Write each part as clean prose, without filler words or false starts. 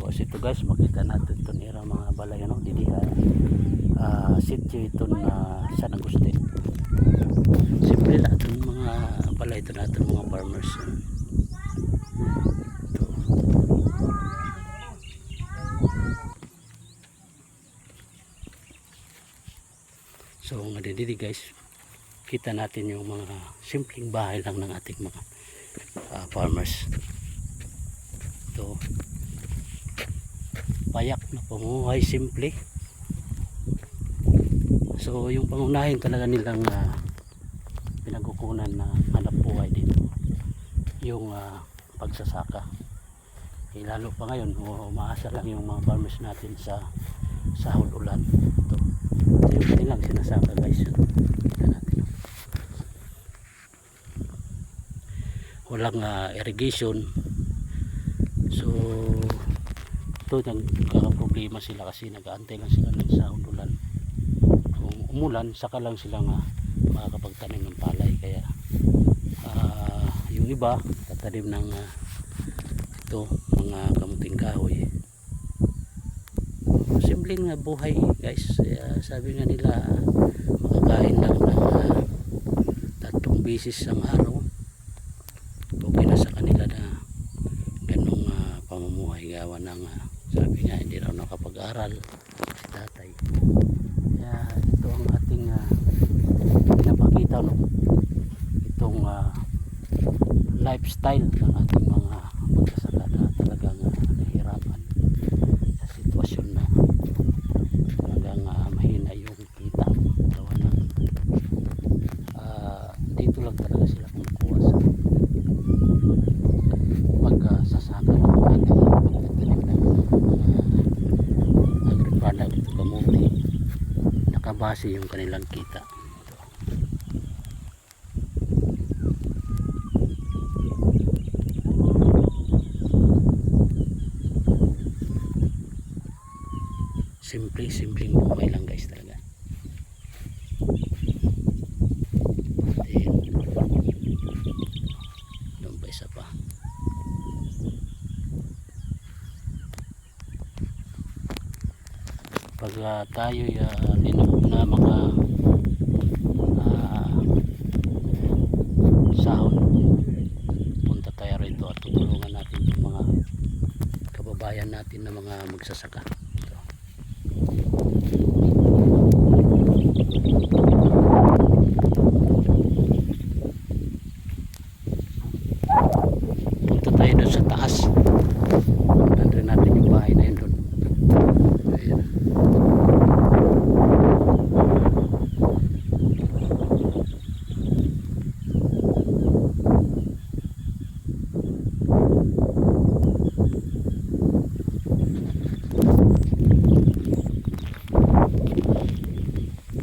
So ito guys, makita natin ito nila mga balay ano, dilihan sitio ito na San Agustin. Simple lang itong mga balay ito natin mga farmers. Ito. So ngadididi guys, kita natin yung mga simpleng bahay lang ng ating mga farmers. Ito, payak na pamumuhay, simple. So yung pangunahin talaga nilang pinagkukunan na hanap buhay dito yung pagsasaka. Lalo pa ngayon umaasa lang yung mga farmers natin sa sahod ulan. Ito yung kanilang sinasaka guys. Kita natin. Walang irrigation. So ito nagkakaproblema sila kasi nag-aantay lang sila ng sahod ulan. Kung umulan saka lang sila makakapagtanim ng palay. Kaya yung iba tatanim ng ito mga kamuting kahoy. Simpleng buhay guys. Sabi nga nila makakain lang ng 3 beses ang araw. Okay na sa kanila na ganong pamumuhay gawa ng sabi nga hindi raw nakapag-aral si tatay. Kaya ito ang ating pinapakita no, itong lifestyle ng ating mga magsasaka na talagang nahihirapan sa sitwasyon na talagang mahina yung kita gawa ng dito lang talaga sila kumukuha sa pagsasaka ng ating pagtatanim ng agri-product kamuti. Nakabase yung kanilang kita. Simpleng buhay lang guys talaga. Ayun. Doon pa isa pa. Pag tayo linap na mga sahod, punta tayo rito at tutulungan natin yung mga kababayan natin na mga magsasaka. Punta tayo doon sa taas. Nandun natin yung bahay na yun doon. Ayan.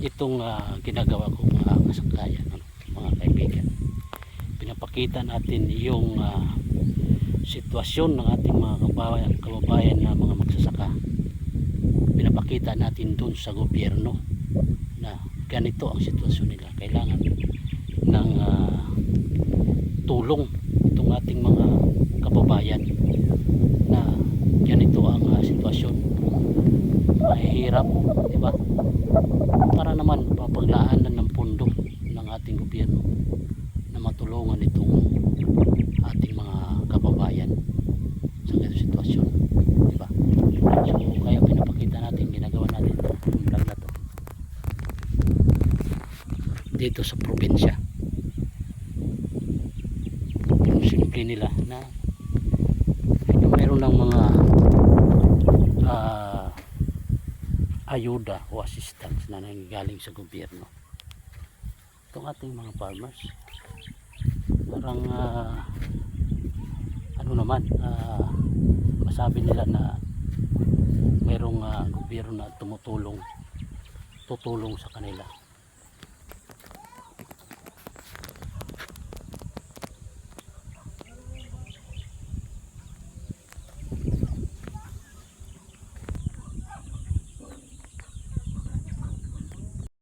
Itong ginagawa ko mga kasangkayan, mga kaibigan, pinapakita natin yung sitwasyon ng ating mga kababayan na mga magsasaka. Pinapakita natin dun sa gobyerno na ganito ang sitwasyon nila, kailangan ng tulong itong ating mga kababayan na ganito ang sitwasyon, mahihirap, diba? Para naman papaglaanan ng pondo ng ating gobyerno na matulungan itong ating mga kababayan sa ganitong sitwasyon, diba? So kaya pinapakita natin, ginagawa natin yung vlog na to dito sa probinsya. Yung simple nila na mayroon lang mga ayuda o assistance na nanggagaling sa gobyerno. Itong ating mga farmers parang ano naman, masabi nila na mayroong gobyerno na tutulong sa kanila.